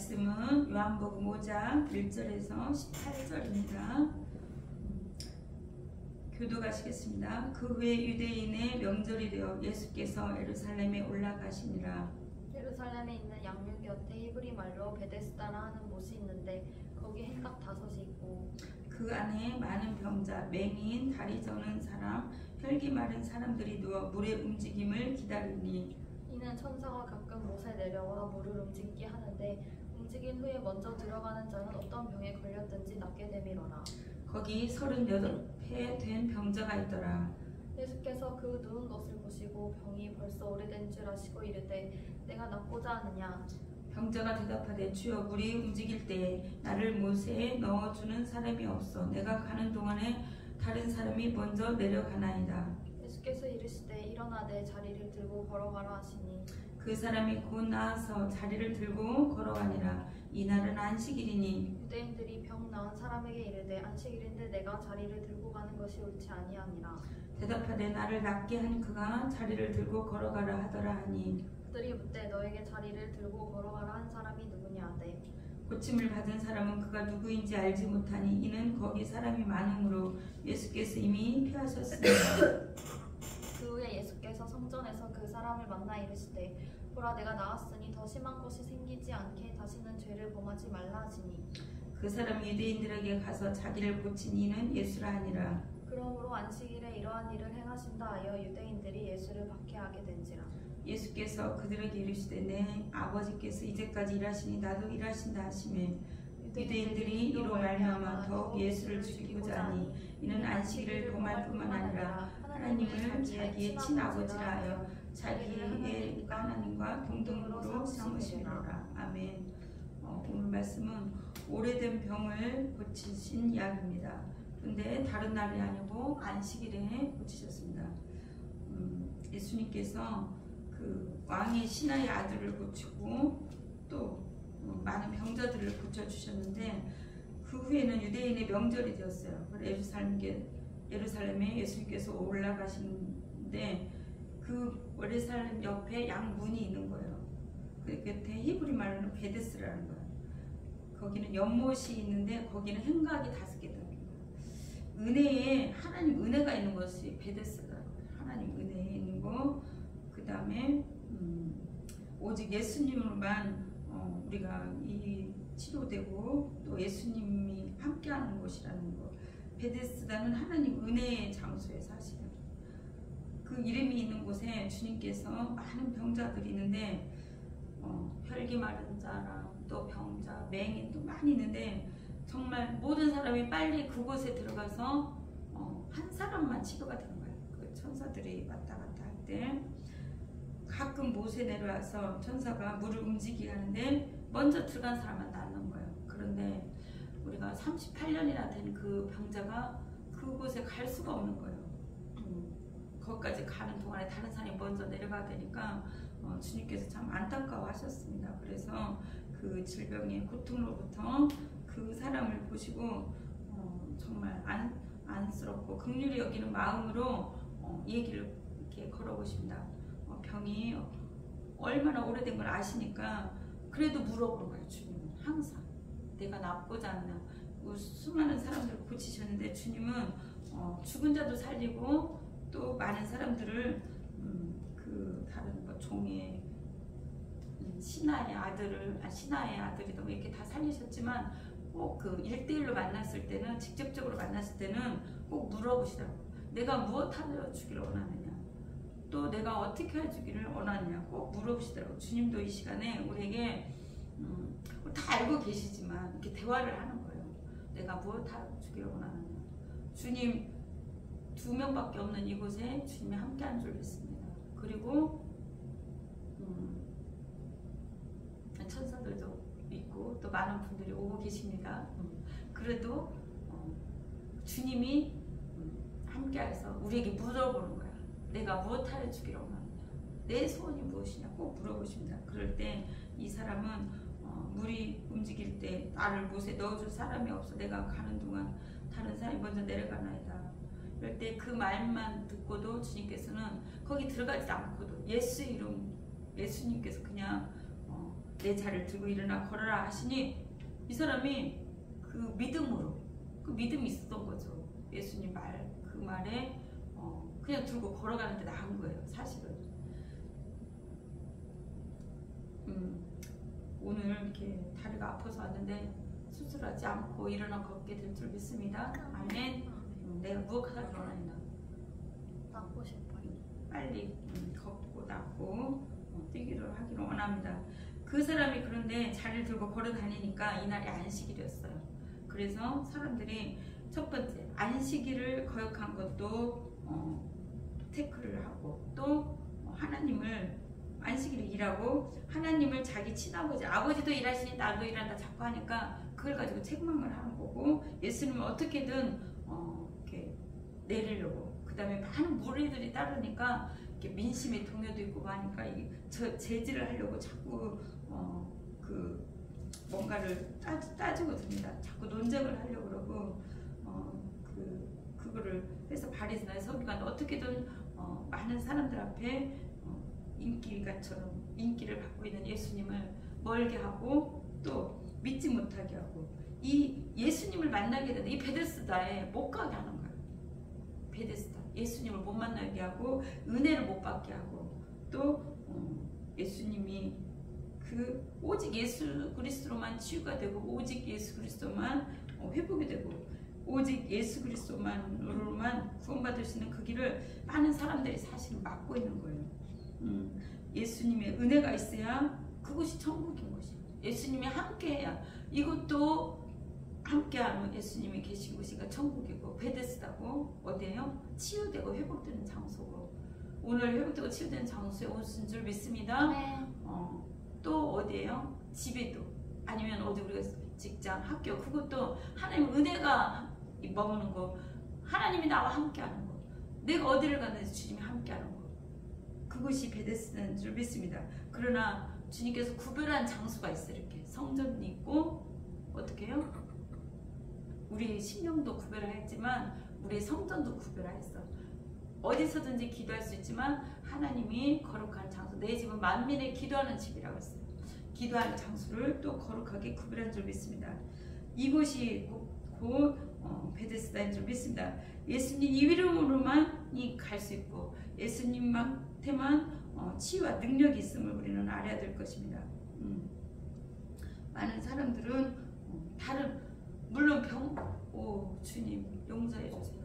말씀은 요한복음 5장 1절에서 18절입니다. 교도가시겠습니다. 그 후에 유대인의 명절이 되어 예수께서 예루살렘에 올라가시니라. 예루살렘에 있는 양육 곁에 히브리 말로 베데스다라 하는 못이 있는데 거기 행각 5이 있고 그 안에 많은 병자, 맹인, 다리 저는 사람, 혈기 마른 사람들이 누워 물의 움직임을 기다리니 이는 천사가 가끔 못에 내려와 물을 움직이게 하는데 움직인 후에 먼저 들어가는 자는 어떤 병에 걸렸든지 낫게 되밀어라. 거기 38회 된 병자가 있더라. 예수께서 그 누운 것을 보시고 병이 벌써 오래된 줄 아시고 이르되 내가 낫고자 하느냐. 병자가 대답하되 주여 물이 움직일 때에 나를 못에 넣어주는 사람이 없어 내가 가는 동안에 다른 사람이 먼저 내려가나이다. 예수께서 이르시되 일어나 내 자리를 들고 걸어가라 하시니 그 사람이 곧 나와서 자리를 들고 걸어가니라. 이날은 안식일이니 유대인들이 병 나은 사람에게 이르되 안식일인데 내가 자리를 들고 가는 것이 옳지 아니하니라. 대답하되 나를 낫게 한 그가 자리를 들고 걸어가라 하더라 하니 그들이 묻되 너에게 자리를 들고 걸어가라 한 사람이 누구냐 하되 고침을 받은 사람은 그가 누구인지 알지 못하니 이는 거기 사람이 많으므로 예수께서 이미 피하셨습니다. 그 후에 예수께서 성전에서 그 사람을 만나 이르시되 보라 내가 나았으니 더 심한 것이 생기지 않게 다시는 죄를 범하지 말라 하시니 그 사람이 유대인들에게 가서 자기를 고친 이는 예수라 하니라. 그러므로 안식일에 이러한 일을 행하신다 하여 유대인들이 예수를 박해하게 된지라. 예수께서 그들에게 이르시되 내 아버지께서 이제까지 일하시니 나도 일하신다 하시매 유대인들이 이로 말미암아 더욱 예수를 죽이고자 하니 이는 안식일을 범할 뿐만 아니라 하나님을 자기의 친아버지라 하여 자기의 하나님과 동등으로 삼으시리라. 아멘. 오늘 말씀은 오래된 병을 고치신 이야기입니다. 근데 다른 날이 아니고 안식일에 고치셨습니다. 예수님께서 그 왕의 신하의 아들을 고치고 또 많은 병자들을 고쳐주셨는데 그 후에는 유대인의 명절이 되었어요. 예루살렘에 예수님께서 올라가시는데 그 예루살렘 옆에 양문이 있는 거예요. 그 곁에 히브리 말로는 베데스라는 거예요. 거기는 연못이 있는데 거기는 행각이 5개 되는 거예요. 은혜에 하나님 은혜가 있는 것이 베데스다. 하나님 은혜에 있는 거. 그 다음에 오직 예수님으로만 우리가 이 치료되고 또 예수님이 함께하는 곳이라는 거. 베데스다는 하나님 은혜의 장소에 사시는 그 이름이 있는 곳에 주님께서 많은 병자들이 있는데 혈기 마른 자랑 또 병자, 맹인도 많이 있는데 정말 모든 사람이 빨리 그곳에 들어가서 한 사람만 치료가 되는 거예요. 그 천사들이 왔다 갔다 할 때 가끔 못에 내려와서 천사가 물을 움직이게 하는데 먼저 들어간 사람만 낫는 거예요. 그런데 우리가 38년이나 된 그 병자가 그곳에 갈 수가 없는 거예요. 거기까지 가는 동안에 다른 사람이 먼저 내려가야 되니까 주님께서 참 안타까워 하셨습니다. 그래서 그 질병의 고통으로부터 그 사람을 보시고 정말 안쓰럽고 긍휼히 여기는 마음으로 얘기를 이렇게 걸어보십니다. 병이 얼마나 오래된 걸 아시니까 그래도 물어보는 거예요. 주님은 항상 내가 낫고자 하느냐. 수많은 사람들을 고치셨는데 주님은 죽은 자도 살리고 또 많은 사람들을 그 다른 종의 신하의 아들이다 이렇게 다 살리셨지만 꼭 그 1대1로 만났을 때는 직접적으로 만났을 때는 꼭 물어보시더라고요. 내가 무엇하여 주기를 원하느냐 또 내가 어떻게 해주기를 원하느냐 꼭 물어보시더라고요. 주님도 이 시간에 우리에게 다 알고 계시지만 이렇게 대화를 하는 거예요. 내가 무엇하여 주기를 원하느냐. 주님 2명밖에 없는 이곳에 주님이 함께한 줄 믿습니다. 그리고 천사들도 있고 또 많은 분들이 오고 계십니다. 그래도 주님이 함께해서 우리에게 물어보는 거야. 내가 무엇하여 주기를 원하느냐. 내 소원이 무엇이냐 꼭 물어보십니다. 그럴 때 이 사람은 물이 움직일 때 나를 못에 넣어줄 사람이 없어. 내가 가는 동안 다른 사람이 먼저 내려가나이다. 그럴 때 그 말만 듣고도 주님께서는 거기 들어가지 않고도 예수 이름 예수님께서 그냥 내 자를 들고 일어나 걸어라 하시니 이 사람이 그 믿음으로 그 믿음이 있었던 거죠. 예수님 그 말에 그냥 들고 걸어가는데 나은 거예요. 사실은 오늘 이렇게 다리가 아파서 왔는데 수술하지 않고 일어나 걷게 될 줄 믿습니다. 아멘. 내가 무엇하다 일어나나 낫고 싶어요. 빨리 걷고 낫고 뛰기를 하기를 원합니다. 그 사람이 그런데 자리를 들고 걸어 다니니까 이날이 안식일이었어요. 그래서 사람들이 첫 번째 안식일을 거역한 것도 태클을 하고 또 하나님을 안식일에 일하고 하나님을 자기 친아버지 아버지도 일하시니 나도 일한다 자꾸 하니까 그걸 가지고 책망을 하는 거고 예수님을 어떻게든 이렇게 내리려고 그 다음에 많은 무리들이 따르니까 이렇게 민심의 동요도 있고 하니까 제지를 하려고 자꾸 그 뭔가를 따지고 듭니다. 자꾸 논쟁을 하려고 그러고 그거를 해서 바리새인의 서기관도 어떻게든 많은 사람들 앞에 인기가처럼 인기를 받고 있는 예수님을 멀게 하고 또 믿지 못하게 하고 이 예수님을 만나게 되는 이 베데스다에 못 가게 하는 거예요. 베데스다 예수님을 못 만나게 하고 은혜를 못 받게 하고 또 예수님이 그 오직 예수 그리스도로만 치유가 되고 오직 예수 그리스도만 회복이 되고 오직 예수 그리스도만으로만 구원받을 수 있는 그 길을 많은 사람들이 사실은 막고 있는 거예요. 예수님의 은혜가 있어야 그곳이 천국인 것이에요. 예수님이 함께해야 이것도 함께하는 예수님이 계신 곳이니까 천국이고 베데스다고 어디예요? 치유되고 회복되는 장소고 오늘 회복되고 치유되는 장소에 오신 줄 믿습니다. 네. 또 어디예요? 집에도 아니면 어디 우리가 직장, 학교 그것도 하나님 은혜가 머무는 거 하나님이 나와 함께하는 거 내가 어디를 가든지 주님이 함께하는 거 그것이 베데스다인 줄 믿습니다. 그러나 주님께서 구별한 장소가 있어요. 이렇게 성전이 있고 어떻게 해요? 우리 심령도 구별하였지만 우리 성전도 구별하였어. 어디서든지 기도할 수 있지만 하나님이 거룩한 장소 내 집은 만민의 기도하는 집이라고 했어요. 기도하는 장소를 또 거룩하게 구별한 줄 믿습니다. 이곳이 곧 베데스다인 줄 믿습니다. 예수님 이름으로만이 갈 수 있고 예수님한테만 치유와 능력이 있음을 우리는 알아야 될 것입니다. 많은 사람들은 다른 물론 주님 용서해 주세요.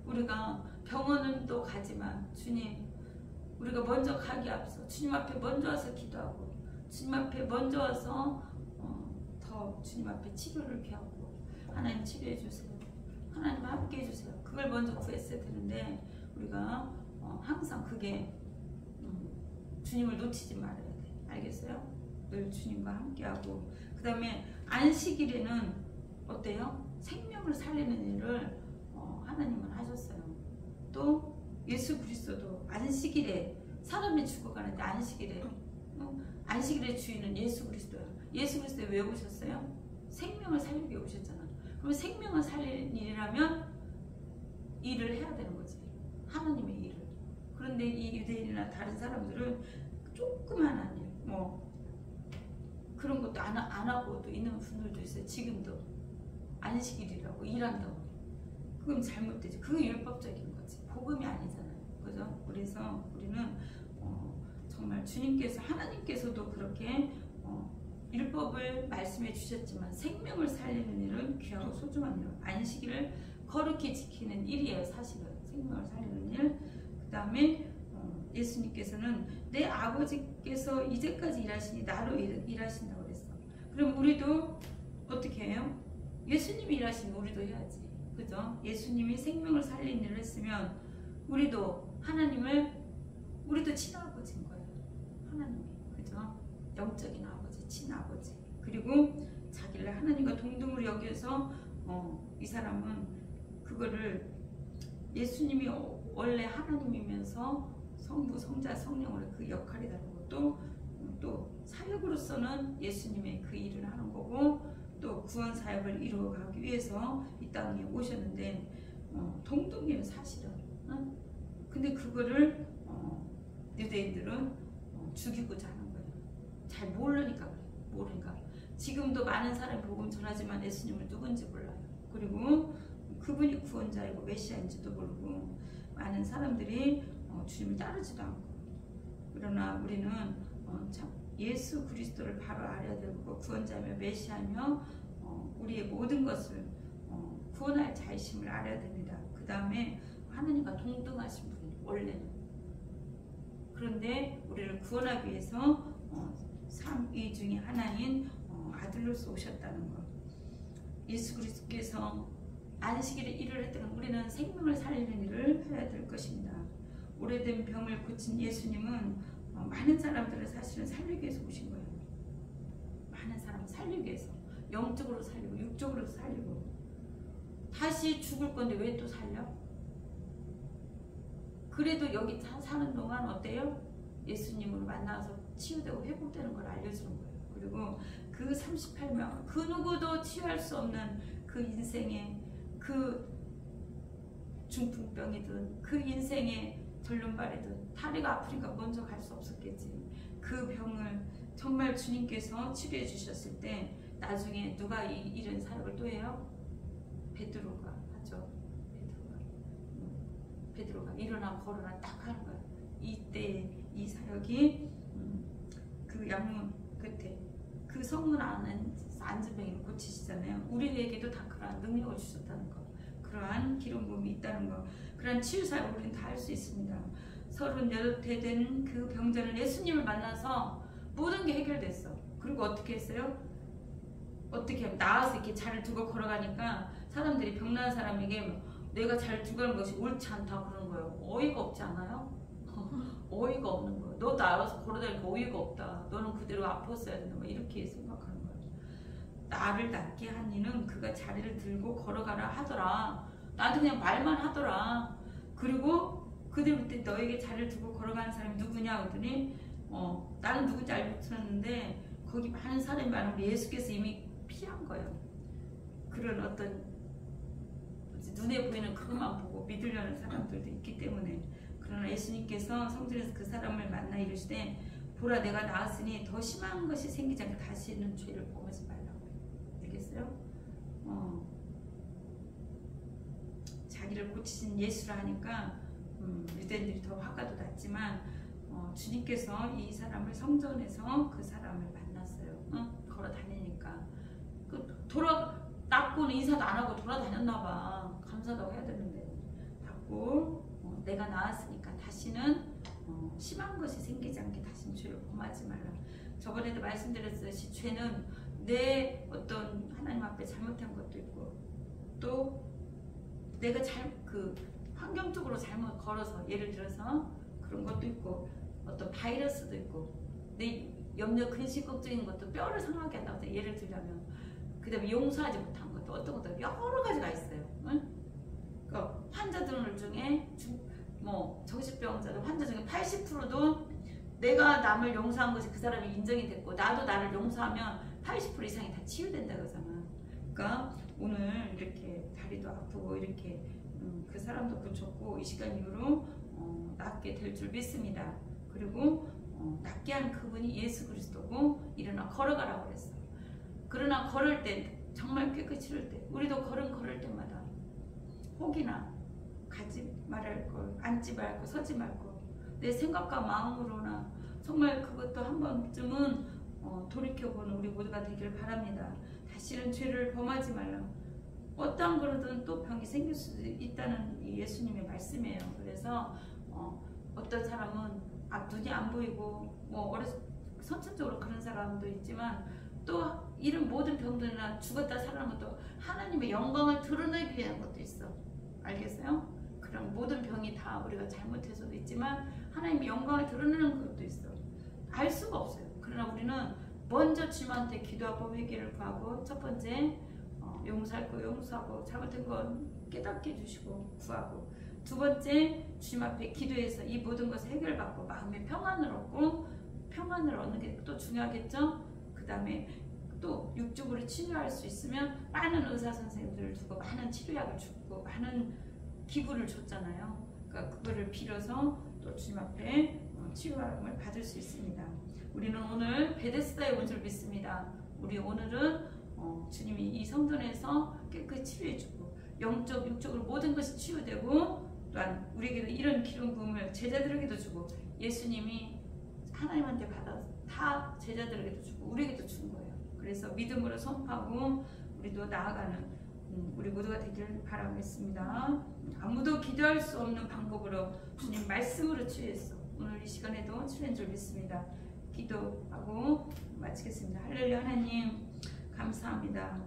우리가 병원은 또 가지만 주님 우리가 먼저 가기 앞서 주님 앞에 먼저 와서 기도하고 주님 앞에 먼저 와서 더 주님 앞에 치료를 피하고 하나님 치료해 주세요. 하나님 함께 해주세요. 그걸 먼저 구했어야 되는데 우리가 항상 그게 주님을 놓치지 말아야 돼. 알겠어요? 늘 주님과 함께하고 그 다음에 안식일에는 어때요? 생명을 살리는 일을 하나님은 하셨어요. 또 예수 그리스도도 안식일에 사람이 죽어가는데 안식일의 주인은 예수 그리스도예요. 예수 그리스도에 왜 오셨어요? 생명을 살리기 위해 오셨잖아. 그럼 생명을 살리는 일이라면 일을 해야 되는 거지. 하나님의 일을. 그런데 이 유대인이나 다른 사람들은 조그만한 일, 그런 것도 안 하고도 있는 분들도 있어요. 지금도 안식일이라고 일한다고. 그건 잘못되지. 그게 율법적인 거지. 복음이 아니잖아요. 그죠? 그래서 우리는 정말 주님께서 하나님께서도 그렇게 율법을 말씀해 주셨지만 생명을 살리는 일은 귀하고 소중한 일. 안식일을 거룩히 지키는 일이에요. 사실은 생명을 살리는 일. 그 다음에 예수님께서는 내 아버지께서 이제까지 일하시니 나로 일하신다고 그랬어. 그럼 우리도 어떻게 해요? 예수님이 일하시면 우리도 해야지. 그죠? 예수님이 생명을 살리는 일을 했으면 우리도 우리도 친아버지인 거예요. 하나님이. 그죠? 영적인 아버지, 친아버지. 그리고 자기를 하나님과 동등으로 여겨서 이 사람은 그거를 예수님이 원래 하나님이면서 성부, 성자, 성령으로 그 역할이 다른 것도 또 사역으로서는 예수님의 그 일을 하는 거고 또 구원 사역을 이루어가기 위해서 이 땅에 오셨는데 동등이에요 사실은. 근데 그거를 유대인들은 죽이고자 하는 거예요. 잘 모르니까 그래요. 모르니까. 지금도 많은 사람이 복음 전하지만 예수님을 누군지 몰라요. 그리고 그분이 구원자이고 메시아인지도 모르고 많은 사람들이 주님을 따르지도 않고. 그러나 우리는 참 예수 그리스도를 바로 알아야 되고 구원자며 메시아며 우리의 모든 것을 구원할 자이심을 알아야 됩니다. 그 다음에 하느님과 동등하신 분이 원래는. 그런데 우리를 구원하기 위해서 삼위 중에 하나인 아들로서 오셨다는 것. 예수 그리스도께서 안식일에 일을 했던 우리는 생명을 살리는 일을 해야 될 것입니다. 오래된 병을 고친 예수님은 많은 사람들을 사실은 살리기 위해서 오신 거예요. 많은 사람을 살리기 위해서. 영적으로 살리고 육적으로 살리고. 다시 죽을 건데 왜 또 살려? 그래도 여기 사는 동안 어때요? 예수님으로 만나서 치유되고 회복되는 걸 알려주는 거예요. 그리고 그 38명 그 누구도 치유할 수 없는 그 인생의 그 중풍병이든 그 인생의 돌림발이든 다리가 아프니까 먼저 갈 수 없었겠지. 그 병을 정말 주님께서 치료해 주셨을 때 나중에 누가 이 이런 사역을 또 해요? 베드로가 하죠. 베드로가 일어나 걸어라 딱 하는 거야. 이때 이 사역이 그 양문 끝에 그 성문 안에 앉은 병이를 고치시잖아요. 우리에게도 다 그러한 능력을 주셨다는 거. 그러한 기름 부음이 있다는 거. 그러한 치유 사역을 우리는 다 할 수 있습니다. 38대 된 그 병자는 예수님을 만나서 모든 게 해결됐어. 그리고 어떻게 했어요? 어떻게 하면 나와서 이렇게 자리를 두고 걸어가니까 사람들이 병난 사람에게 내가 자리를 두고 가는 것이 옳지 않다 그러는 거예요. 어이가 없지 않아요? 어이가 없는 거예요. 너 나와서 걸어다니까 어이가 없다. 너는 그대로 아팠어야 된다. 이렇게 생각하는 거예요. 나를 낫게 한 이는 그가 자리를 들고 걸어가라 하더라. 나도 그냥 말만 하더라. 그리고 그들부터 너에게 자리를 두고 걸어가는 사람이 누구냐 그러더니 나는 누군지 알고 들었는데 거기 많은 사람이 많은 예수께서 이미 피한 거예요. 그런 어떤 눈에 보이는 그것만 보고 믿으려는 사람들도 있기 때문에. 그러나 예수님께서 성전에서 그 사람을 만나 이르시되 보라 내가 나았으니 더 심한 것이 생기지 않게 다시는 죄를 범하지 말라고. 알겠어요? 자기를 고치신 예수라 하니까 유대인들이 더 화가 도 났지만 주님께서 이 사람을 성전에서 그 사람을 만났어요. 걸어 다니니까 낫고는 인사도 안 하고 돌아다녔나 봐. 감사하다고 해야 되는데 낫고 내가 나았으니까 다시는 심한 것이 생기지 않게 다시는 죄를 범하지 말라. 저번에도 말씀드렸듯이 죄는 내 어떤 하나님 앞에 잘못한 것도 있고 또 내가 환경적으로 잘못 걸어서 예를 들어서 그런 것도 있고 어떤 바이러스도 있고 내 염려 근심 걱정인 것도 뼈를 상하게 한다고 예를 들자면 그 다음에 용서하지 못한 것도 어떤 것도 여러 가지가 있어요. 응? 그러니까 환자들 중에 정신병자들 환자 중에 80%도 내가 남을 용서한 것이 그 사람이 인정이 됐고 나도 나를 용서하면 80% 이상이 다 치유된다 그러잖아. 그러니까 오늘 이렇게 다리도 아프고 이렇게 그 사람도 고쳤고 이 시간 이후로 낫게 될 줄 믿습니다. 그리고 낫게 한 그분이 예수 그리스도고 일어나 걸어가라고 그랬어. 그러나 걸을 때 정말 깨끗이 치를 때 우리도 걸을 때마다 혹이나 가지 말할 걸, 앉지 말고 서지 말고 내 생각과 마음으로나 정말 그것도 한 번쯤은 돌이켜보는 우리 모두가 되길 바랍니다. 다시는 죄를 범하지 말라. 어떠한 거로든 또 병이 생길 수 있다는 예수님의 말씀이에요. 그래서 어떤 사람은 눈이 안 보이고 선천적으로 그런 사람도 있지만 또 이런 모든 병들이나 죽었다 살아난 것도 하나님의 영광을 드러내기 위한 것도 있어. 알겠어요? 그런 모든 병이 다 우리가 잘못해서도 있지만 하나님의 영광을 드러내는 것도 있어. 알 수가 없어요. 그러나 우리는 먼저 주님한테 기도하고 회개를 구하고 첫 번째 용서할 거 용서하고 잘못된 건 깨닫게 해주시고 구하고 두 번째 주님 앞에 기도해서 이 모든 것을 해결받고 마음의 평안을 얻고 평안을 얻는 게 또 중요하겠죠. 그 다음에 또 육적으로 치료할 수 있으면 많은 의사 선생님들을 두고 많은 치료약을 주고 많은 기구를 줬잖아요. 그러니까 그거를 빌어서 또 주님 앞에 치유함을 받을 수 있습니다. 우리는 오늘 베데스다에 온 줄 믿습니다. 우리 오늘은 주님이 이 성전에서 깨끗이 치유해주고 영적, 육적으로 모든 것이 치유되고 또한 우리에게도 이런 기름 부음을 제자들에게도 주고 예수님이 하나님한테 받아 다 제자들에게도 주고 우리에게도 준 거예요. 그래서 믿음으로 선포하고 우리도 나아가는 우리 모두가 되기를 바라겠습니다. 아무도 기도할 수 없는 방법으로 주님 말씀으로 치유했어. 오늘 이 시간에도 치유한 줄 믿습니다. 기도하고 마치겠습니다. 할렐루야. 하나님 감사합니다.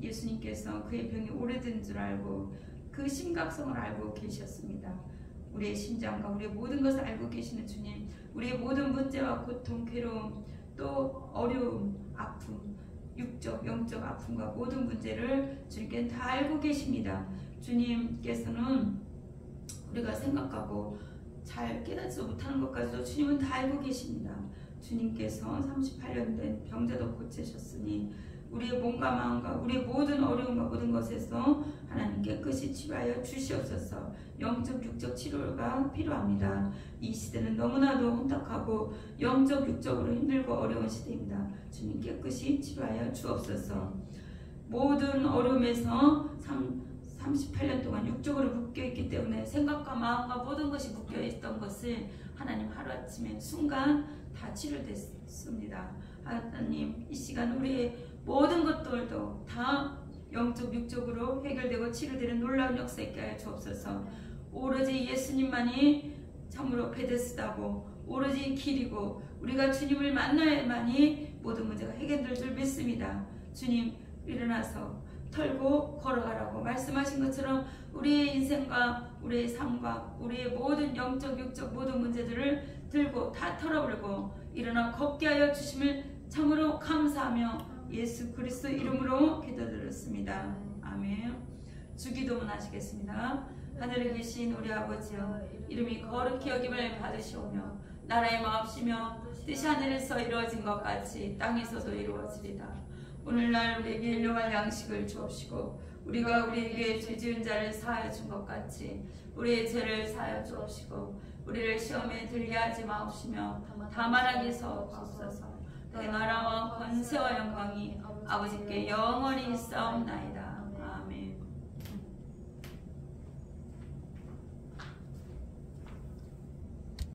예수님께서 그의 병이 오래된 줄 알고 그 심각성을 알고 계셨습니다. 우리의 심장과 우리의 모든 것을 알고 계시는 주님, 우리의 모든 문제와 고통, 괴로움, 또 어려움, 아픔, 육적, 영적 아픔과 모든 문제를 주님께는 다 알고 계십니다. 주님께서는 우리가 생각하고 잘 깨닫지 못하는 것까지도 주님은 다 알고 계십니다. 주님께서 38년 된 병자도 고치셨으니 우리의 몸과 마음과 우리의 모든 어려움과 모든 것에서 하나님 깨끗이 치유하여 주시옵소서. 영적 육적 치료가 필요합니다. 이 시대는 너무나도 혼탁하고 영적 육적으로 힘들고 어려운 시대입니다. 주님 깨끗이 치료하여 주옵소서. 모든 어려움에서 38년 동안 육적으로 묶여있기 때문에 생각과 마음과 모든 것이 묶여있던 것을 하나님 하루아침에 순간 다 치료됐습니다. 하나님 이 시간 우리의 모든 것들도 다 영적 육적으로 해결되고 치료되는 놀라운 역사 있게 하여 주옵소서. 오로지 예수님만이 참으로 베데스다고 오로지 길이고 우리가 주님을 만나야만이 모든 문제가 해결될 줄 믿습니다. 주님 일어나서 털고 걸어가라고 말씀하신 것처럼 우리의 인생과 우리의 삶과 우리의 모든 영적 육적 모든 문제들을 들고 다 털어버리고 일어나 걷게 하여 주심을 참으로 감사하며 예수 그리스도 이름으로 기도드렸습니다. 아멘. 주기도문 하시겠습니다. 하늘에 계신 우리 아버지여, 이름이 거룩히 여김을 받으시오며 나라의 마옵시며 뜻이 하늘에서 이루어진 것 같이 땅에서도 이루어지리다. 오늘날 우리에게 일용할 양식을 주옵시고 우리가 우리에게 죄 지은 자를 사하여 준 것 같이 우리의 죄를 사하여 주옵시고 우리를 시험에 들게 하지 마옵시며 다만 악에서 구하옵소서. 내 나라와 권세와 영광이 아버지께 영원히 있사옵나이다.